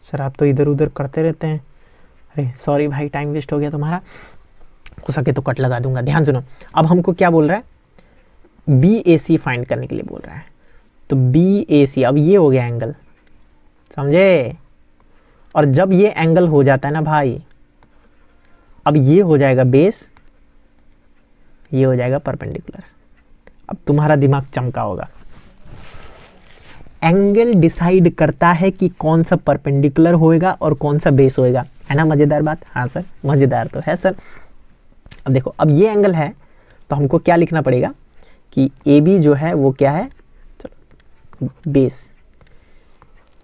सर आप तो इधर उधर करते रहते हैं, अरे सॉरी भाई, टाइम वेस्ट हो गया तुम्हारा, हो सके तो कट लगा दूंगा। ध्यान सुनो, अब हमको क्या बोल रहा है, BAC फाइंड करने के लिए बोल रहा है, तो BAC, अब ये हो गया एंगल, समझे। और जब ये एंगल हो जाता है ना भाई, अब ये हो जाएगा बेस, ये हो जाएगा परपेंडिकुलर। अब तुम्हारा दिमाग चमका होगा, एंगल डिसाइड करता है कि कौन सा परपेंडिकुलर होएगा और कौन सा बेस होएगा, है ना मजेदार बात। हाँ सर मजेदार तो है सर। अब देखो, अब ये एंगल है, तो हमको क्या लिखना पड़ेगा कि AB जो है वो क्या है, चलो बेस,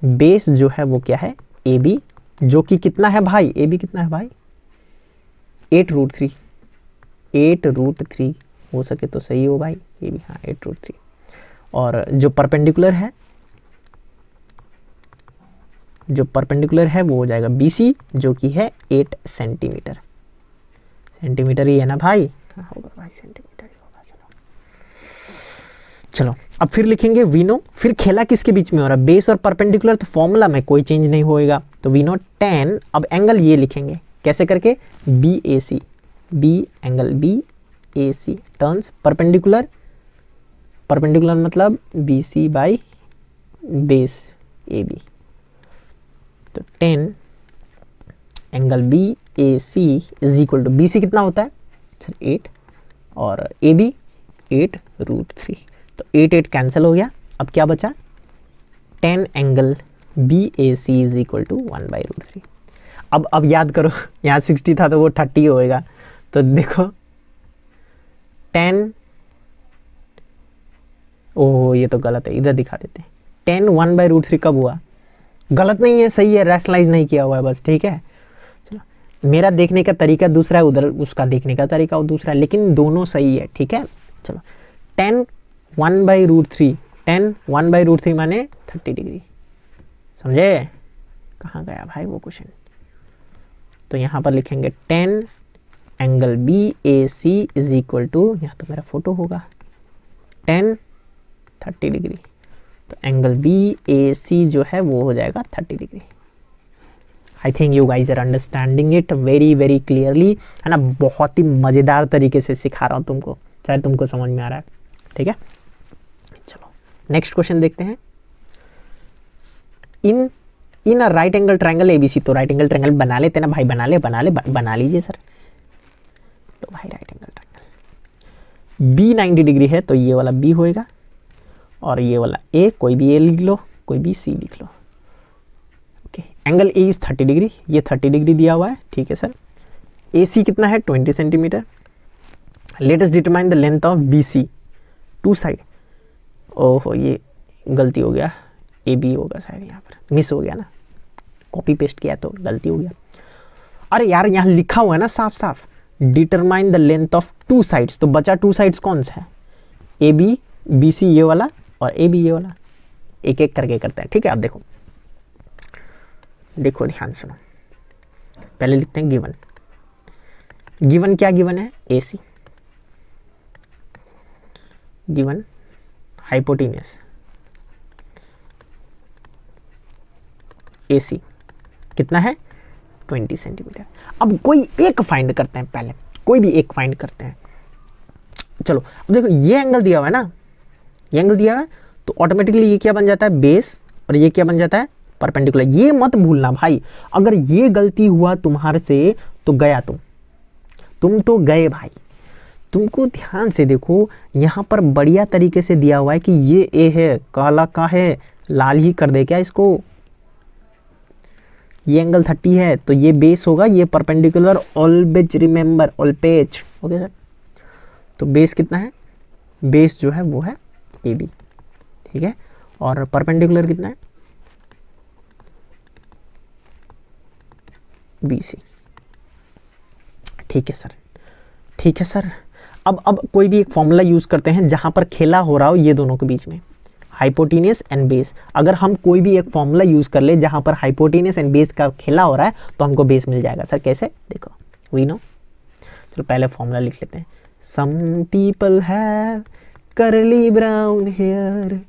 बेस जो है वो क्या है AB, जो कि कितना है भाई, AB कितना है भाई, 8√3, 8√3 हो सके तो सही हो भाई, AB हाँ 8√3। और जो परपेंडिकुलर है, जो परपेंडिकुलर है वो हो जाएगा BC, जो कि है 8 सेंटीमीटर, सेंटीमीटर ही है ना भाई, हाँ होगा भाई सेंटीमीटर ही होगा। चलो अब फिर लिखेंगे वी नो, फिर खेला किसके बीच में हो रहा है, बेस और परपेंडिकुलर, तो फॉर्मूला में कोई चेंज नहीं होएगा, तो वी नो tan, अब एंगल ये लिखेंगे कैसे करके, BAC, B angle BAC turns perpendicular, perpendicular मतलब BC बाई बेस AB, तो tan angle BAC is equal to, BC कितना होता है सर 8 और AB 8√3, तो 8 कैंसिल हो गया, अब क्या बचा, tan angle BAC is equal to 1/√3। अब याद करो, यहाँ 60 था तो वो 30 होएगा, तो देखो tan, ओह ये तो गलत है, इधर दिखा देते हैं, tan 1/√3 कब हुआ, गलत नहीं है, सही है, रैशनलाइज नहीं किया हुआ है बस, ठीक है। मेरा देखने का तरीका दूसरा है, उधर उसका देखने का तरीका दूसरा है, लेकिन दोनों सही है, ठीक है। चलो 10 1/√3, 10 1/√3 माने 30 डिग्री, समझे? कहाँ गया भाई वो क्वेश्चन? तो यहाँ पर लिखेंगे 10 angle B A C is equal to, यहाँ तो मेरा फोटो होगा, 10 30 डिग्री, तो एंगल बी ए सी जो है वो हो जाएगा 30 degree. I think you guys are understanding it very very clearly, है ना। बहुत ही मज़ेदार तरीके से सिखा रहा हूँ तुमको, चाहे तुमको समझ में आ रहा है, ठीक है। चलो नेक्स्ट क्वेश्चन देखते हैं। In a right angle triangle A B C, तो राइट एंगल ट्रायंगल बना लेते ना भाई, बना लीजिए सर। तो भाई right angle triangle B 90 degree है, तो ये वाला बी होएगा, और ये वाला ए, कोई भी ए लिख लो, कोई भी सी लिख लो। Okay, angle A is 30 degree, ये 30 डिग्री दिया हुआ है, ठीक है सर। ए सी कितना है? 20 centimetre. Let us determine the length of B C to side. ओहो, ये गलती हो गया, ए बी होगा शायद, यहाँ पर मिस हो गया ना, कॉपी पेस्ट किया तो गलती हो गया। अरे यार यहाँ लिखा हुआ है ना साफ साफ, determine the length of two sides, तो बचा टू साइड्स कौन सा है? ए बी, बी सी ये वाला, और ए बी ये वाला। एक एक करके करते हैं, ठीक है। अब देखो देखो ध्यान सुनो, पहले लिखते हैं गिवन। गिवन क्या गिवन है? ए सी। गिवन हाइपोटेन्यूस ए सी कितना है? 20 सेंटीमीटर। अब कोई एक फाइंड करते हैं, पहले कोई भी एक फाइंड करते हैं। चलो अब देखो, ये एंगल दिया हुआ है ना, ये एंगल दिया हुआ है, तो ऑटोमेटिकली ये क्या बन जाता है? बेस, और ये क्या बन जाता है? परपेंडिकुलर। ये मत भूलना भाई, अगर ये गलती हुआ तुम्हारे से तो गया तुम तो गए भाई। तुमको ध्यान से देखो, यहाँ पर बढ़िया तरीके से दिया हुआ है कि ये ए है, काला का है, लाल ही कर दे क्या इसको? ये एंगल 30 है, तो ये बेस होगा, ये perpendicular, always remember, always. Okay sir, तो बेस कितना है? बेस जो है वो है ए बी, ठीक है। और परपेंडिकुलर कितना है? बी सी, ठीक है सर, ठीक है सर। अब कोई भी एक फॉर्मूला यूज करते हैं जहां पर खेला हो रहा हो ये दोनों के बीच में, हाइपोटेन्यूस एंड बेस। अगर हम कोई भी एक फॉर्मूला यूज कर ले जहां पर हाइपोटेन्यूस एंड बेस का खेला हो रहा है, तो हमको बेस मिल जाएगा। सर कैसे? देखो, वी नो। चलो पहले फॉर्मूला लिख लेते हैं। Some people have curly brown hair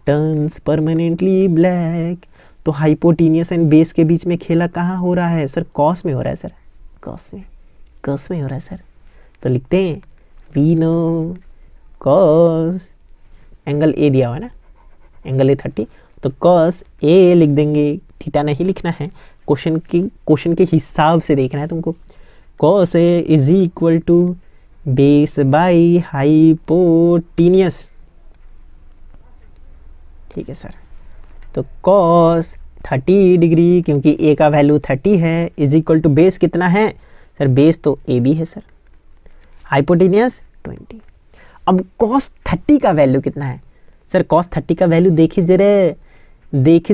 turns permanently black। तो हाइपोटेन्यूस एंड बेस के बीच में खेला कहाँ हो रहा है? सर कॉस में हो रहा है सर, कॉस में हो रहा है सर। तो लिखते हैं we know cos, angle A दिया हुआ है ना, एंगल ए 30, तो कॉस ए लिख देंगे, थीटा नहीं लिखना है, क्वेश्चन के हिसाब से देखना है तुमको। Cos A is equal to base by hypotenuse, ठीक है सर। तो कॉस 30 डिग्री, क्योंकि ए का वैल्यू 30 है, इज इक्वल टू बेस कितना है सर? बेस तो ए बी है सर, हाइपोटेन्यूस 20। अब कॉस 30 का वैल्यू कितना है सर? कॉस 30 का वैल्यू देखिए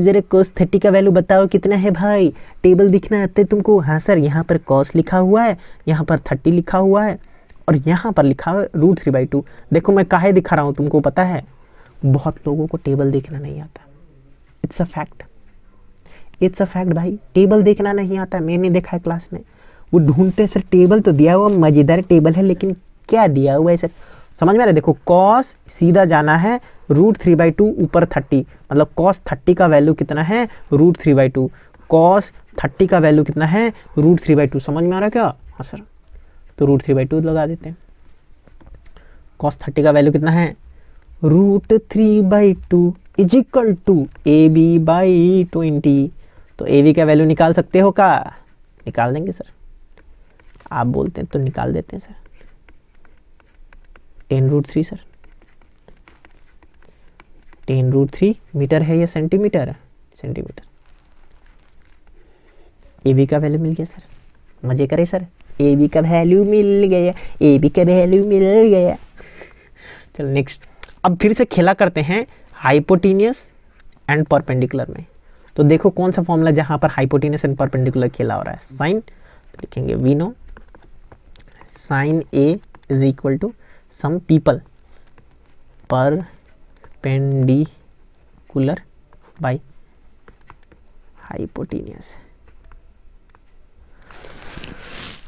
जरा कॉस 30 का वैल्यू बताओ कितना है भाई? टेबल दिखना आते तुमको? हाँ सर, यहाँ पर कॉस लिखा हुआ है, यहाँ पर 30 लिखा हुआ है, और यहाँ पर लिखा है √3/2। देखो मैं काहे दिखा रहा हूँ तुमको पता है? बहुत लोगों को टेबल देखना नहीं आता। इट्स अ फैक्ट भाई, टेबल देखना नहीं आता। मैंने देखा है क्लास में, वो ढूंढते सर टेबल तो दिया हुआ मज़ेदार टेबल है, लेकिन क्या दिया हुआ है सर? समझ में आ रहा है? देखो कॉस सीधा जाना है √3/2 ऊपर 30, मतलब कॉस 30 का वैल्यू कितना है? √3/2। कॉस 30 का वैल्यू कितना है? √3/2। समझ में आ रहा है क्या? हाँ सर, तो √3/2 लगा देते हैं। कॉस 30 का वैल्यू कितना है? √3/2 इज इक्वल टू AB/20। तो AB का वैल्यू निकाल सकते हो क्या? निकाल देंगे सर, आप बोलते हैं तो निकाल देते हैं सर। 10√3 सर, 10√3 मीटर है या सेंटीमीटर? सेंटीमीटर। AB का वैल्यू मिल गया सर, मजे करे सर, AB का वैल्यू मिल गया, AB का वैल्यू मिल गया। चलो नेक्स्ट, अब फिर से खेला करते हैं हाइपोटेन्यूस एंड परपेंडिकुलर में। तो देखो कौन सा फॉर्मूला जहां पर हाइपोटेन्यूस एंड परपेंडिकुलर खेला हो रहा है? साइन लिखेंगे we know sine A is equal to some people perpendicular by hypotenuse.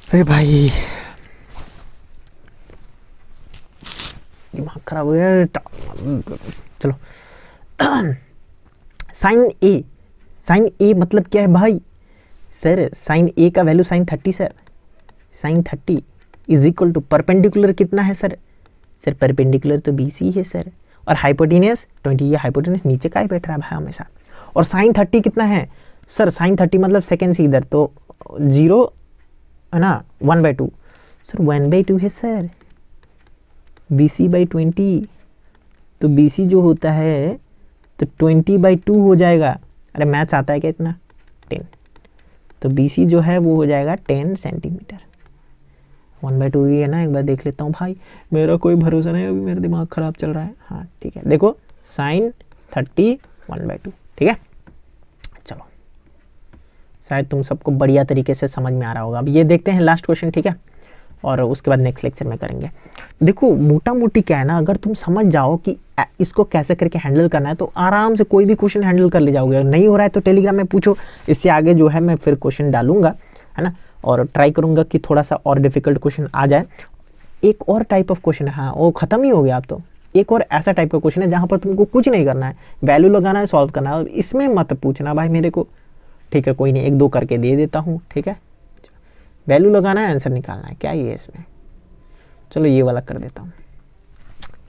अरे भाई दिमाग खराब हो गया। चलो साइन ए मतलब क्या है भाई? सर साइन ए का value sine 30 sir, sine 30 is equal to perpendicular कितना है सर? सर परपेंडिकुलर तो BC है सर, और हाइपोटेनियस 20। ये हाइपोटेनियस नीचे का ही बैठ रहा है भाई हमेशा। और साइन 30 कितना है सर? साइन 30 मतलब सेकेंड से इधर तो 0 है ना, 1/2 सर, 1/2 है सर, BC/20। तो BC जो होता है तो 20/2 हो जाएगा। अरे मैथ्स आता है क्या इतना? 10। तो BC जो है वो हो जाएगा 10 सेंटीमीटर। 1/2 ही है ना, एक बार देख लेता हूँ भाई, मेरा कोई भरोसा नहीं, अभी मेरा दिमाग ख़राब चल रहा है। हाँ ठीक है, देखो साइन 30 1/2, ठीक है। चलो शायद तुम सबको बढ़िया तरीके से समझ में आ रहा होगा। अब ये देखते हैं लास्ट क्वेश्चन, ठीक है, और उसके बाद नेक्स्ट लेक्चर में करेंगे। देखो मोटा मोटी क्या है ना, अगर तुम समझ जाओ कि इसको कैसे करके हैंडल करना है तो आराम से कोई भी क्वेश्चन हैंडल कर ले जाओगे। नहीं हो रहा है तो टेलीग्राम में पूछो, इससे आगे जो है मैं फिर क्वेश्चन डालूंगा, है ना, और ट्राई करूंगा कि थोड़ा सा और डिफिकल्ट क्वेश्चन आ जाए। एक और टाइप ऑफ क्वेश्चन है, हाँ वो ख़त्म ही हो गया अब तो। एक और ऐसा टाइप का क्वेश्चन है जहाँ पर तुमको कुछ नहीं करना है, वैल्यू लगाना है, सॉल्व करना है। इसमें मत पूछना भाई मेरे को, ठीक है, कोई नहीं, 1-2 करके दे देता हूँ, ठीक है। वैल्यू लगाना है, आंसर निकालना है, क्या ही है इसमें। चलो ये वाला कर देता हूँ।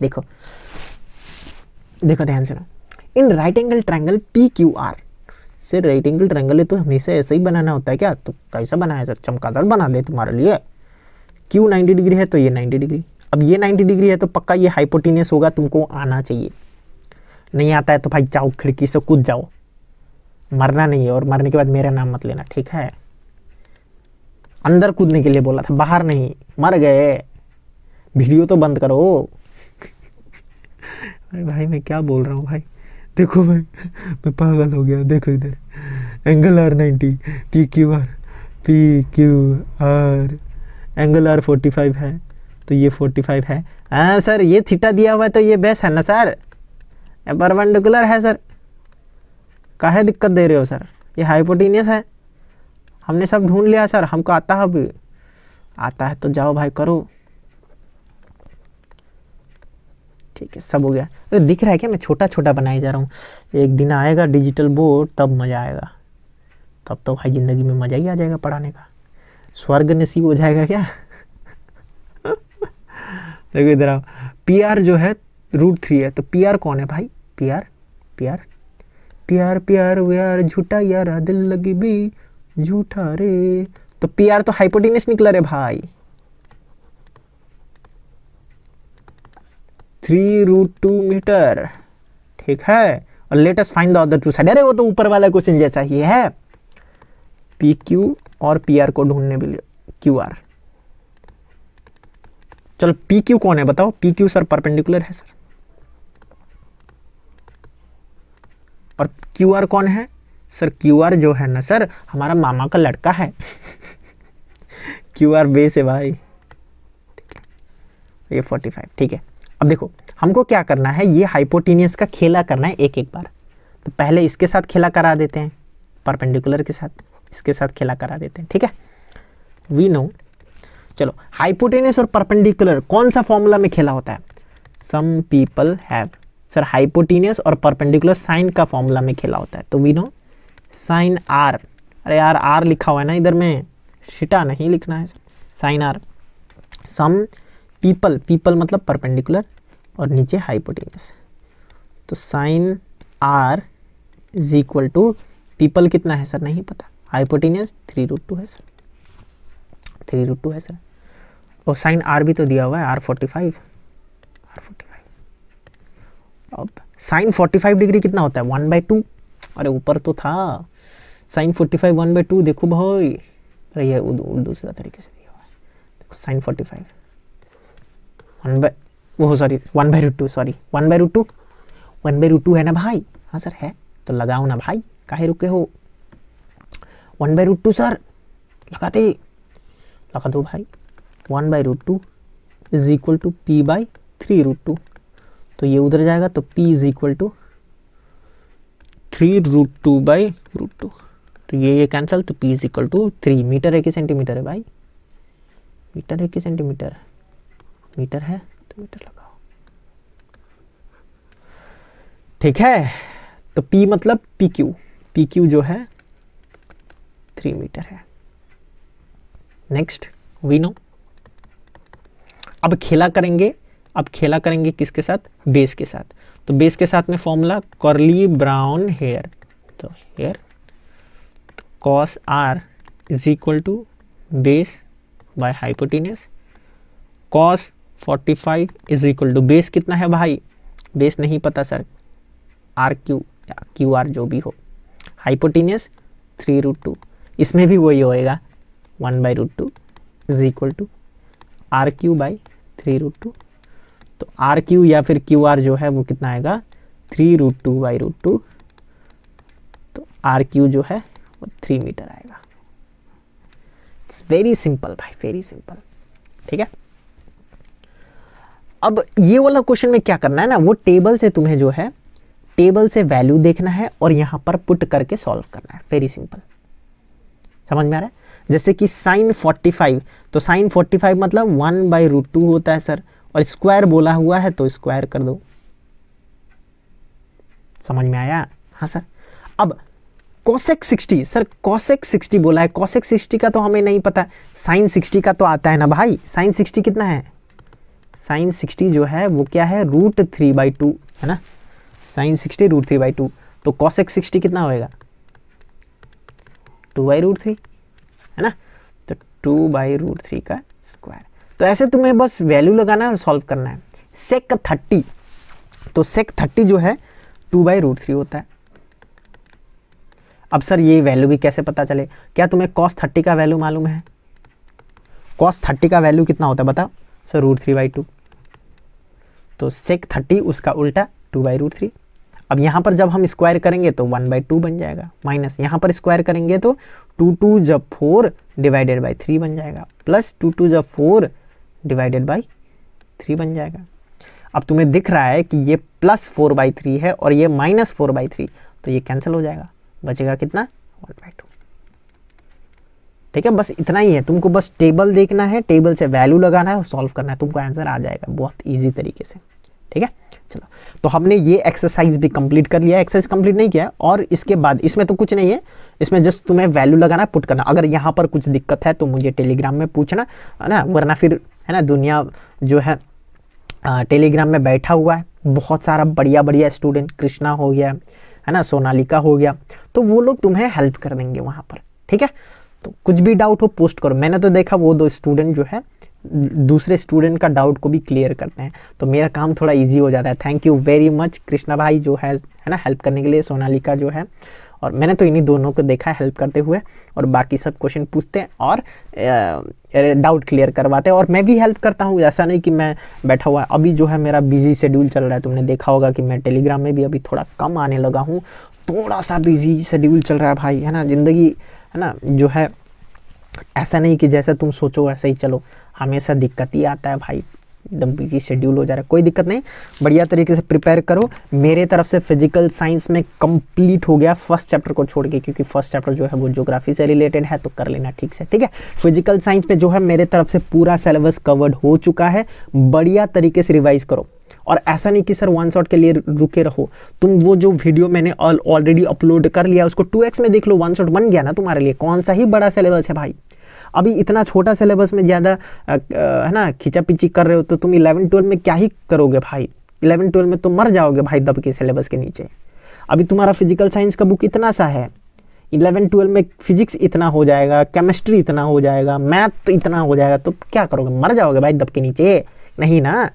देखो देखो ध्यान से ना, in right angle triangle PQR से, राइट एंगल ट्रायंगल है तो हमेशा ऐसे ही बनाना होता है क्या? तो कैसा बनाया सर? चमकादड़ बना दे तुम्हारे लिए। Q 90 डिग्री है तो ये 90 डिग्री। अब ये 90 डिग्री है तो पक्का ये हाइपोटेनियस होगा, तुमको आना चाहिए। नहीं आता है तो भाई जाओ खिड़की से कूद जाओ, मरना नहीं है, और मरने के बाद मेरा नाम मत लेना, ठीक है। अंदर कूदने के लिए बोला था, बाहर नहीं, मर गए। वीडियो तो बंद करो। अरे भाई मैं क्या बोल रहा हूँ भाई, देखो भाई मैं पागल हो गया। देखो इधर angle R 90, PQR angle R 45 है, तो ये 45 है। हाँ सर ये थीटा दिया हुआ है तो ये बेस है ना सर, परपेंडिकुलर है सर, काहे दिक्कत दे रहे हो सर? ये हाइपोटेनियस है, हमने सब ढूंढ लिया सर, हमको आता है। अभी आता है तो जाओ भाई करो, ठीक है, सब हो गया। अरे दिख रहा है क्या मैं छोटा छोटा बनाए जा रहा हूँ? एक दिन आएगा डिजिटल बोर्ड, तब मज़ा आएगा, तब तो भाई ज़िंदगी में मज़ा ही आ जाएगा पढ़ाने का, स्वर्ग नसीब हो जाएगा क्या। देखो इधर आओ, PR जो है √3 है, तो PR कौन है भाई? PR वे यार झूठा यार, दिल लगी भी झूठा रे। तो PR तो हाइपोटेनियस निकला रे भाई, 3√2 मीटर, ठीक है। और let us find the other two side. अरे वो तो ऊपर वाला क्वेश्चन जैसा ही है, PQ और PR को ढूंढने के लिए QR। चलो PQ कौन है बताओ? PQ सर परपेंडिकुलर है सर, और QR कौन है सर? QR जो है ना सर हमारा मामा का लड़का है। QR बेस है भाई, ठीक है, ये 45, ठीक है। अब देखो हमको क्या करना है, ये हाइपोटेनियस का खेला करना है एक एक बार। तो पहले इसके साथ खेला करा देते हैं, परपेंडिकुलर के साथ, इसके साथ खेला करा देते हैं, ठीक है। वी नो, चलो हाइपोटेनियस और परपेंडिकुलर कौन सा फॉर्मूला में खेला होता है? Some people have, sir hypotenuse और परपेंडिकुलर साइन का फॉर्मूला में खेला होता है। तो वी नो साइन R, अरे यार R लिखा हुआ है ना इधर में, शिटा नहीं लिखना है sir, sine R। Some people मतलब परपेंडिकुलर और नीचे हाइपोटेनियस, तो sine R is equal to, people कितना है सर नहीं पता, हाइपोटेनियस 3√2 है सर, 3√2 है सर। और साइन R भी तो दिया हुआ है, R45। अब साइन 45 डिग्री कितना होता है? 1/2। अरे ऊपर तो था साइन 45 1/2, देखो भाई, अरे ये दूसरा तरीके से दिया हुआ है, देखो साइन 45 1/2, सॉरी 1/2 है ना भाई? हाँ सर है, तो लगाओ ना भाई, काहे रुके हो? 1/2 सर लगाते, लगा दो भाई, 1/√2 is equal to P by 3√2। तो ये उधर जाएगा तो p इज इक्वल टू 3√2/√2। तो ये कैंसिल, तो p is equal to 3। Metre है कि सेंटीमीटर है भाई? मीटर है कि सेंटीमीटर है? मीटर है तो मीटर लगाओ, ठीक है। तो p मतलब PQ जो है 3 मीटर है। Next we know. अब खेला करेंगे किसके साथ? बेस के साथ। तो बेस के साथ में फॉर्मूला कर्ली ब्राउन हेयर, तो hair cos r is equal to base by hypotenuse. cos 45 is equal to base कितना है भाई? बेस नहीं पता सर, RQ या QR जो भी हो, हाइपोटेन्यूस 3√2। इसमें भी वही होएगा 1/√2 is equal to RQ by 3√2। तो RQ या फिर QR जो है वो कितना आएगा? 3√2/√2। तो RQ जो है वो 3 मीटर आएगा। इट्स वेरी सिंपल भाई, वेरी सिंपल, ठीक है। अब ये वाला क्वेश्चन में क्या करना है ना, वो टेबल से तुम्हें जो है टेबल से वैल्यू देखना है और यहां पर पुट करके सॉल्व करना है। वेरी सिंपल, समझ में आ रहा है? जैसे कि sin 45, तो sin 45 मतलब 1/√2 होता है सर, और स्क्वायर बोला हुआ है तो स्क्वायर कर दो। समझ में आया? हाँ सर। अब cosec 60, सर cosec 60 बोला है, cosec 60 का तो हमें नहीं पता, sin 60 का तो आता है ना भाई। sin 60 कितना है? sin 60 जो है वो क्या है? √3/2 है ना। sin 60 √3/2, तो cosec 60 कितना होएगा? 2/√3 है ना। तो 2/√3 का स्क्वायर। तो ऐसे तुम्हें बस वैल्यू लगाना है और सॉल्व करना है। sec 30, तो sec 30 जो है 2/√3 होता है। अब सर ये वैल्यू भी कैसे पता चले? क्या तुम्हें cos 30 का वैल्यू मालूम है? cos 30 का वैल्यू कितना होता है बताओ सर? √3/2। तो sec 30 उसका उल्टा 2/√3। अब यहाँ पर जब हम स्क्वायर करेंगे तो 1/2 बन जाएगा, माइनस यहाँ पर स्क्वायर करेंगे तो 2 जब 4 डिवाइडेड बाई 3 बन जाएगा, प्लस 2 जब 4 डिवाइडेड बाई 3 बन जाएगा। अब तुम्हें दिख रहा है कि ये +4/3 है और ये -4/3, तो ये कैंसिल हो जाएगा, बचेगा कितना? 1/2। ठीक है, बस इतना ही है। तुमको बस टेबल देखना है, टेबल से वैल्यू लगाना है और सॉल्व करना है, तुमको आंसर आ जाएगा बहुत ईजी तरीके से। ठीक है, चलो तो हमने ये एक्सरसाइज भी कंप्लीट कर लिया। एक्सरसाइज कंप्लीट नहीं किया और इसके बाद इसमें तो कुछ नहीं है, इसमें जस्ट तुम्हें वैल्यू लगाना, पुट करना। अगर यहाँ पर कुछ दिक्कत है तो मुझे टेलीग्राम में पूछना, है ना, वरना फिर है ना दुनिया जो है टेलीग्राम में बैठा हुआ है बहुत सारा बढ़िया बढ़िया स्टूडेंट, कृष्णा हो गया है ना, सोनालिका हो गया, तो वो लोग तुम्हें हेल्प कर देंगे वहाँ पर। ठीक है, तो कुछ भी डाउट हो पोस्ट करो। मैंने तो देखा वो 2 स्टूडेंट जो है दूसरे स्टूडेंट का डाउट को भी क्लियर करते हैं, तो मेरा काम थोड़ा इजी हो जाता है। Thank you very much Krishna भाई जो है ना हेल्प करने के लिए, सोनालिका जो है, और मैंने तो इन्हीं दोनों को देखा है हेल्प करते हुए, और बाकी सब क्वेश्चन पूछते हैं और डाउट क्लियर करवाते हैं, और मैं भी हेल्प करता हूँ। ऐसा नहीं कि मैं बैठा हुआ, अभी जो है मेरा बिजी शेड्यूल चल रहा है, तुमने देखा होगा कि मैं टेलीग्राम में भी अभी थोड़ा कम आने लगा हूँ, थोड़ा सा बिजी शेड्यूल चल रहा है भाई, है ना। ज़िंदगी है ना जो है, ऐसा नहीं कि जैसे तुम सोचो वैसे ही चलो, हमेशा दिक्कत ही आता है भाई, एकदम बिजी शेड्यूल हो जा रहा है। कोई दिक्कत नहीं, बढ़िया तरीके से प्रिपेयर करो। मेरे तरफ से फिजिकल साइंस में कंप्लीट हो गया फर्स्ट चैप्टर को छोड़ के, क्योंकि फर्स्ट चैप्टर जो है वो ज्योग्राफी से रिलेटेड है, तो कर लेना ठीक से। ठीक है, फिजिकल साइंस में जो है मेरे तरफ से पूरा सिलेबस कवर्ड हो चुका है, बढ़िया तरीके से रिवाइज करो। और ऐसा नहीं कि सर 1 शॉट के लिए रुके रहो, तुम वो जो वीडियो मैंने ऑलरेडी अपलोड कर लिया उसको 2x में देख लो, 1 शॉट बन गया ना तुम्हारे लिए। कौन सा ही बड़ा सिलेबस है भाई, अभी इतना छोटा सिलेबस में ज़्यादा है ना खींचा पीछी कर रहे हो, तो तुम 11-12 में क्या ही करोगे भाई। 11-12 में तो मर जाओगे भाई दब के सिलेबस के नीचे। अभी तुम्हारा फिजिकल साइंस का बुक इतना सा है, 11-12 में फिजिक्स इतना हो जाएगा, केमिस्ट्री इतना हो जाएगा, मैथ तो इतना हो जाएगा, तो क्या करोगे, मर जाओगे भाई दब के नीचे, नहीं ना।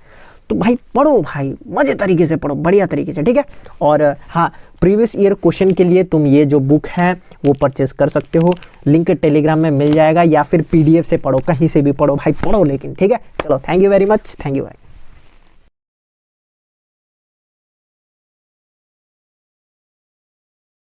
तो भाई पढ़ो भाई, मजे तरीके से पढ़ो, बढ़िया तरीके से। ठीक है, और हाँ, प्रीवियस ईयर क्वेश्चन के लिए तुम ये जो बुक है वो परचेज कर सकते हो, लिंक टेलीग्राम में मिल जाएगा, या फिर PDF से पढ़ो, कहीं से भी पढ़ो भाई, पढ़ो लेकिन। ठीक है, चलो thank you very much, thank you भाई।